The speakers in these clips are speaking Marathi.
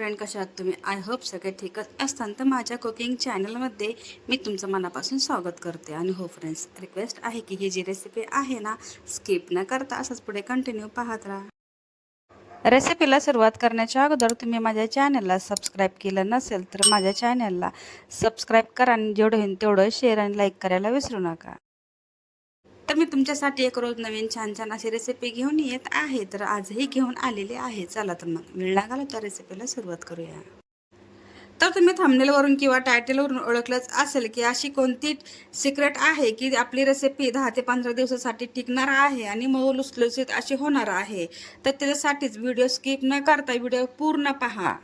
फ्रेंड, कशा आहात तुम्ही? आय होप सगळे ठीकच असताना. तर माझ्या कुकिंग चॅनलमध्ये मी तुमचं मनापासून स्वागत करते. आणि हो फ्रेंड्स, रिक्वेस्ट आहे की ही जी रेसिपी आहे ना, स्किप न करता असंच पुढे कंटिन्यू पाहत राहा. रेसिपीला सुरुवात करण्याच्या अगोदर तुम्ही माझ्या चॅनलला सबस्क्राईब केलं नसेल तर माझ्या चॅनलला सबस्क्राईब करा आणि जेवढं होईल तेवढं शेअर आणि लाईक करायला विसरू नका. तर मी तुमच्यासाठी एक रोज नवीन छान छान अशी रेसिपी घेऊन येत आहे. तर आजही घेऊन आलेली आहे. चला तर मग वेळ न घालवता रेसिपीला सुरुवात करूया. तर तुम्ही थंबनेलवरून किंवा टायटलवरून ओळखलंच असेल की अशी कोणती सिक्रेट आहे की आपली रेसिपी 10 ते 15 दिवसासाठी टिकणार आहे आणि मऊ लुसलुसीत अशी होणार आहे. तर त्याच्यासाठीच व्हिडिओ स्किप न करता व्हिडिओ पूर्ण पहा.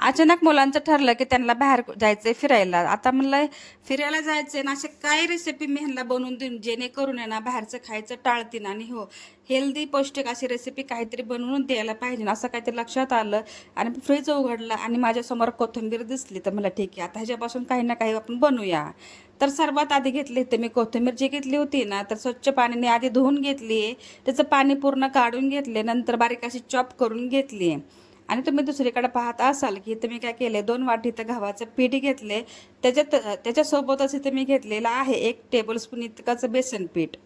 अचानक मुलांचं ठरलं की त्यांना बाहेर जायचंय फिरायला. आता म्हणलं फिरायला जायचंय ना, असे काय रेसिपी मी ह्यांना बनवून देईन जेणेकरून आहे ना बाहेरचं खायचं टाळतील आणि हो, हेल्दी पौष्टिक अशी रेसिपी काहीतरी बनवून द्यायला पाहिजे ना, असं काहीतरी लक्षात आलं. आणि फ्रीज उघडला आणि माझ्यासमोर कोथिंबीर दिसली. तर मला ठीक आहे, आता ह्याच्यापासून काही ना काही आपण बनवूया. तर सर्वात आधी घेतली तर मी कोथिंबीर जी घेतली होती ना, तर स्वच्छ पाण्याने आधी धुवून घेतली आहे. त्याचं पाणी पूर्ण काढून घेतले, नंतर बारीक अशी चॉप करून घेतली. आणि तुम्ही दुसरीकडे पाहत असाल की इथं मी काय केले, 2 वाटी इथं गव्हाचं पीठ घेतले. त्याच्यासोबतच इथं मी घेतलेलं आहे 1 टेबलस्पून इतकंच बेसन पीठ.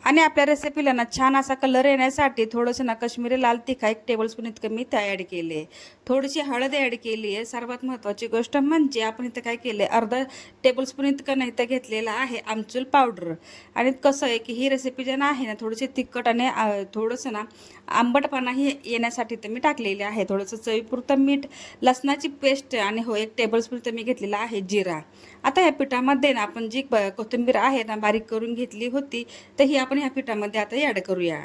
आणि आपल्या रेसिपीला ना छान असा कलर येण्यासाठी थोडंसं ना कश्मीरी लाल तिखट 1 टेबलस्पून इतकं मी ॲड केले. थोडीशी हळद ॲड केली आहे. सर्वात महत्त्वाची गोष्ट म्हणजे आपण इथं काय केलं, अर्धा टेबलस्पून इतकं नाही तर घेतलेलं आहे आमचूर पावडर. आणि कसं आहे की ही रेसिपी जे आहे ना, थोडीशी तिखट आणि थोडंसं ना आंबटपणाही येण्यासाठी तर मी टाकलेले आहे. थोडंसं चवीपुरतं मीठ, लसणाची पेस्ट आणि हो 1 टेबलस्पून तर मी घेतलेला आहे जिरा. आता या पिठामध्ये ना आपण जी कोथिंबीर आहे ना बारीक करून घेतली होती, तर ही आपण ह्या पिठामध्ये आता ॲड करूया.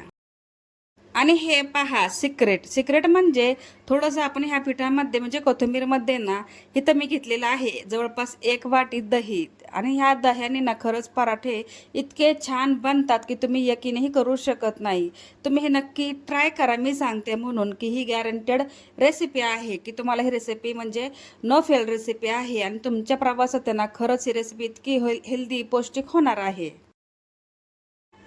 आणि हे पहा, सिक्रेट म्हणजे थोडंसं आपण ह्या पिठामध्ये म्हणजे कोथिंबीरमध्ये ना, इथं मी घेतलेलं आहे जवळपास 1 वाटी दही. आणि ह्या दह्याने ना खरंच पराठे इतके छान बनतात की तुम्ही यकीनही करू शकत नाही. तुम्ही हे नक्की ट्राय करा. मी सांगते म्हणून की ही गॅरंटेड रेसिपी आहे की तुम्हाला ही रेसिपी म्हणजे नो फेल रेसिपी आहे. आणि तुमच्या प्रवासात आहे ना खरंच ही रेसिपी इतकी हेल्दी पौष्टिक होणार आहे.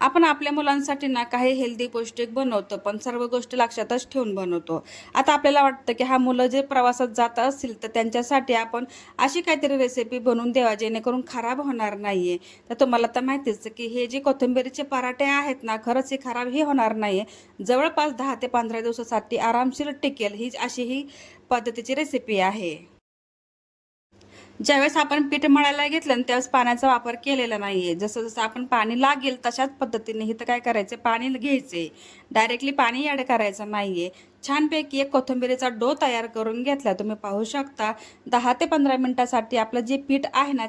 आपण आपल्या मुलांसाठी ना काही हेल्दी पौष्टिक बनवतो, पण सर्व गोष्टी लक्षातच ठेवून बनवतो. आता आपल्याला वाटतं की हा मुलं जे प्रवासात जात असतील तर त्यांच्यासाठी आपण अशी काहीतरी रेसिपी बनवून द्यावा जेणेकरून खराब होणार नाहीये. तर तुम्हाला तर माहितीच की हे जे कोथिंबीरचे पराठे आहेत ना, खरंच हे खराबही होणार नाहीये. जवळपास 10 ते 15 दिवसासाठी आरामशीर टिकेल, ही अशी ही पद्धतीची रेसिपी आहे. ज्यावेळेस आपण पीठ मळायला घेतलं ना, त्यावेळेस पाण्याचा वापर केलेला नाहीये. जसं जसं आपण पाणी लागेल तशाच पद्धतीने इथं काय करायचं, पाणी घ्यायचे. डायरेक्टली पाणी ॲड करायचं नाहीये. छानपैकी एक कोथिंबीरीचा डो तयार करून घेतला. तुम्ही पाहू शकता 10 ते 15 मिनिटासाठी आपलं जे पीठ आहे ना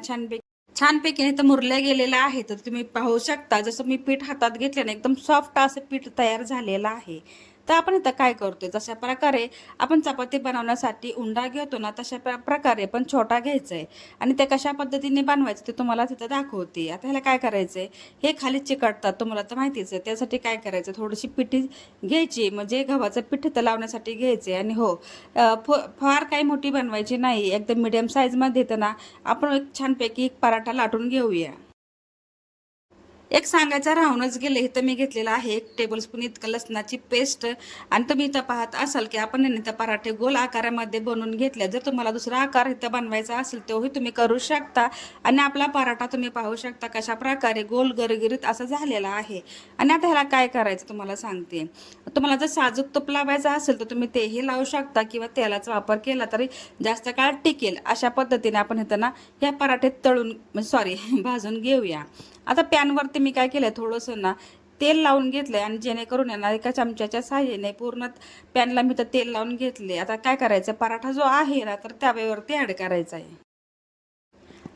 छानपैकी इथं मुरलं गेलेलं आहे. तर तुम्ही पाहू शकता जसं मी पीठ हातात घेतलं ना, एकदम सॉफ्ट असं पीठ तयार झालेलं आहे. तर आपण इथं काय करतोय, जशा प्रकारे आपण चपाती बनवण्यासाठी उंडा घेतो ना, तशा प्रकारे पण छोटा घ्यायचा आहे. आणि ते कशा पद्धतीने बनवायचं ते तुम्हाला तिथं दाखवते. आता ह्याला काय करायचंय, हे खाली चिकटतात तुम्हाला तर माहितीच आहे. त्यासाठी काय करायचं, थोडीशी पिठी घ्यायची, म्हणजे गव्हाचं पीठ इथं लावण्यासाठी घ्यायचे. आणि हो, फार काही मोठी बनवायची नाही, एकदम मीडियम साईजमध्ये येतं ना, आपण एक छानपैकी एक पराठा लाटून घेऊया. एक सांगायचं राहूनच गेले, इथं मी घेतलेलं आहे 1 टेबलस्पून इतकं लसणाची पेस्ट. आणि तुम्ही इथं पाहत असाल की आपण इथं पराठे गोल आकारामध्ये बनवून घेतले. जर तुम्हाला दुसरा आकार इथं बनवायचा असेल तोही तुम्ही करू शकता. आणि आपला पराठा तुम्ही पाहू शकता कशा प्रकारे गोल गरगरीत असं झालेला आहे. आणि आता ह्याला काय करायचं तुम्हाला सांगते. तुम्हाला जर साजूक तूप लावायचं असेल तर तुम्ही तेही लावू शकता किंवा तेलाचा वापर केला तरी जास्त काळ टिकेल. अशा पद्धतीने आपण इथं ना ह्या पराठे तळून म्हणजे सॉरी भाजून घेऊया. आता पॅनवरती मी काय केलंय, थोडंसं ना तेल लावून घेतलंय आणि जेणेकरून आहे ना एका चमच्याच्या साहाय्याने पूर्ण पॅनला मी तर तेल लावून घेतले. आता काय करायचं, पराठा जो आहे ना तर तव्यावरती ॲड करायचा आहे.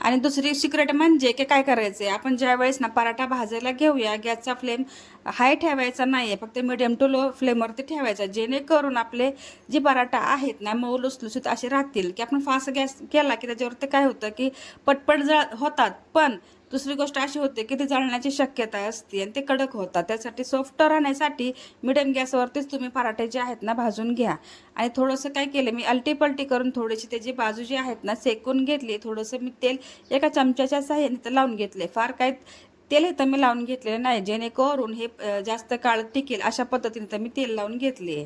आणि दुसरी सिक्रेट म्हणजे की काय करायचंय, आपण ज्यावेळेस ना पराठा भाजायला घेऊया, गॅसचा फ्लेम हाय ठेवायचा नाहीये, फक्त मिडियम टू लो फ्लेमवरती ठेवायचा. जेणेकरून आपले जे पराठा आहेत ना मऊ लुसलुसीत असे राहतील. की आपण फास्ट गॅस केला की त्याच्यावरती काय होतं की पटपट होतात, पण दुसरी गोष्ट अशी होते की ते जळण्याची शक्यता असते आणि ते कडक होतात. त्यासाठी सॉफ्ट राहण्यासाठी मिडियम गॅसवरतीच तुम्ही पराठे जे आहेत ना भाजून घ्या. आणि थोडंसं काय केलं मी, अलटी-पलटी करून थोडीशी त्याची बाजू जी आहेत ना सेकून घेतली. थोडंसं मी तेल एका चमच्याच्या साहाय्याने तर लावून घेतले. फार काय तेल हे तर मी लावून घेतलेलं नाही, जेणेकरून हे जास्त काळ टिकेल अशा पद्धतीने तर मी तेल लावून घेतले.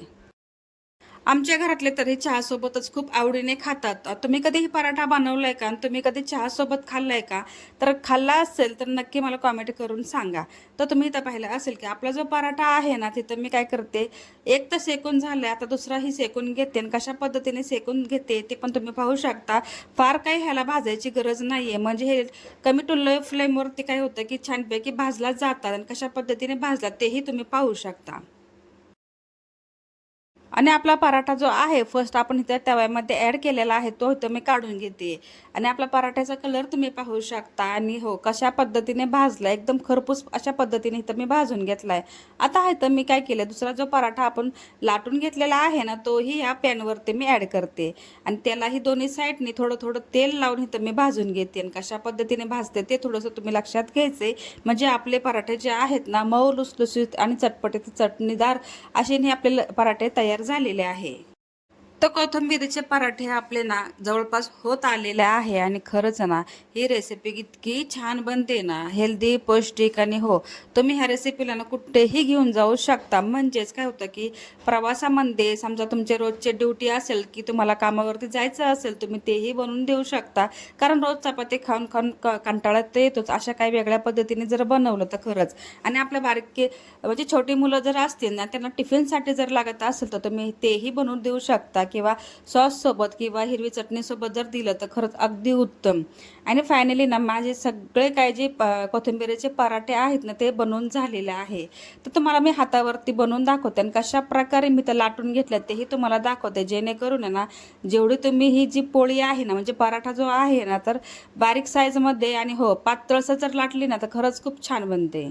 आमच्या घरातले तर हे चहासोबतच खूप आवडीने खातात. तुम्ही कधीही पराठा बनवलाय का? आणि तुम्ही कधी चहासोबत खाल्लाय का? तर खाल्ला असेल तर नक्की मला कॉमेंट करून सांगा. तर तुम्ही इथं पाहिलं असेल की आपला जो पराठा आहे ना, तिथं मी काय करते, एक तर शेकून झालाय, आता दुसराही शेकून घेते आणि कशा पद्धतीने शेकून घेते ते पण तुम्ही पाहू शकता. फार काही ह्याला भाजायची गरज नाहीये. म्हणजे हे कमी टू लो फ्लेमवरती काय होतं की छानपैकी भाजला जातात आणि कशा पद्धतीने भाजला तेही तुम्ही पाहू शकता. आणि आपला पराठा जो आहे फर्स्ट आपण इथे तव्यामध्ये ॲड केलेला आहे तो इथं मी काढून घेते आणि आपला पराठ्याचा कलर तुम्ही पाहू शकता आणि हो कशा पद्धतीने भाजला एकदम खरपूस अशा पद्धतीने इथं मी भाजून घेतलाय. आता इथं मी काय केलं दुसरा जो पराठा आपण लाटून घेतलेला आहे ना तोही या पॅनवरती मी ॲड करते आणि त्यालाही दोन्ही साईडनी थोडं थोडं तेल लावून इथं मी भाजून घेते आणि कशा पद्धतीने भाजते ते थोडंसं तुम्ही लक्षात घ्यायचे म्हणजे आपले पराठे जे आहेत ना मऊ लुसलुसीत आणि चटपटीत चटणीदार असे हे आपले पराठे तयार झालेले आहे. तर कोथिंबिरीचे पराठे आपले ना जवळपास होत आलेले आहे आणि खरंच ना ही रेसिपी इतकी छान बनते ना हेल्दी पौष्टिक आणि हो तुम्ही ह्या रेसिपीला ना कुठेही घेऊन जाऊ शकता. म्हणजेच काय होतं की प्रवासामध्ये समजा तुमचे रोजचे ड्युटी असेल की तुम्हाला कामावरती जायचं असेल तुम्ही तेही बनवून देऊ शकता. कारण रोज चपाती खाऊन खाऊन कंटाळा तर येतोच. अशा काही वेगळ्या पद्धतीने जर बनवलं तर खरंच आणि आपल्या बारके म्हणजे छोटी मुलं जर असतील ना त्यांना टिफिनसाठी जर लागत असेल तर तुम्ही तेही बनवून देऊ शकता किंवा सॉससोबत किंवा हिरवी चटणीसोबत जर दिलं तर खरंच अगदी उत्तम. आणि फायनली ना माझे सगळे काय जे कोथिंबिरीचे पराठे आहेत ना ते बनवून झालेले आहे. तर तुम्हाला मी हातावरती बनवून दाखवते आणि कशा प्रकारे मी तर लाटून घेतल्या तेही तुम्हाला दाखवते जेणेकरून आहे ना जेवढी तुम्ही ही जी पोळी आहे ना म्हणजे पराठा जो आहे ना तर बारीक साईजमध्ये आणि हो पातळसं जर लाटली ना तर खरंच खूप छान बनते.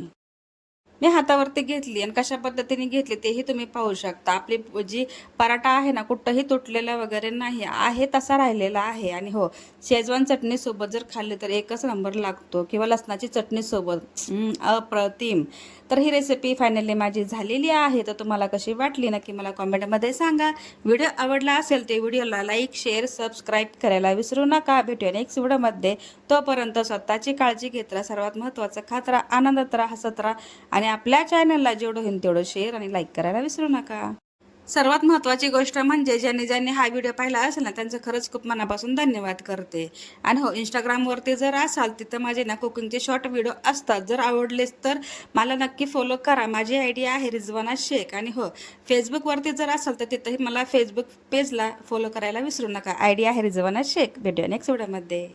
मी हातावरती घेतली आणि कशा पद्धतीने घेतली तेही तुम्ही पाहू शकता. आपली जी पराठा आहे ना कुठंही तुटलेला वगैरे नाही आहे तसा राहिलेला आहे आणि हो शेजवान चटणीसोबत जर खाल्ले तर एकच नंबर लागतो किंवा लसणाची चटणीसोबत अप्रतिम. तर ही रेसिपी फायनली माझी झालेली आहे. तर तुम्हाला कशी वाटली नक्की मला कॉमेंटमध्ये सांगा. व्हिडिओ आवडला असेल ते व्हिडिओला लाईक शेअर सबस्क्राईब करायला विसरू नका. भेटूया नेक्स्ट व्हिडिओमध्ये. तोपर्यंत स्वतःची काळजी घेत राहा. सर्वात महत्त्वाचं खात राहा आनंदात राहा हसत राहा आणि आपल्या चॅनलला जेवढं होईल तेवढं शेअर आणि लाईक करायला विसरू नका. सर्वात महत्त्वाची गोष्ट म्हणजे ज्यांनी ज्यांनी हा व्हिडिओ पाहिला असेल ना त्यांचं खरंच खूप मनापासून धन्यवाद करते. आणि हो इंस्टाग्रामवरती जर असाल तिथं माझे ना कुकिंगचे शॉर्ट व्हिडिओ असतात. जर आवडलेच तर मला नक्की फॉलो करा. माझी आयडी आहे रिजवाना शेख आणि हो फेसबुकवरती जर असाल तर तिथंही मला फेसबुक पेजला फॉलो करायला विसरू नका. आयडी आहे रिजवाना शेख. भेटूया नेक्स्ट व्हिडिओमध्ये.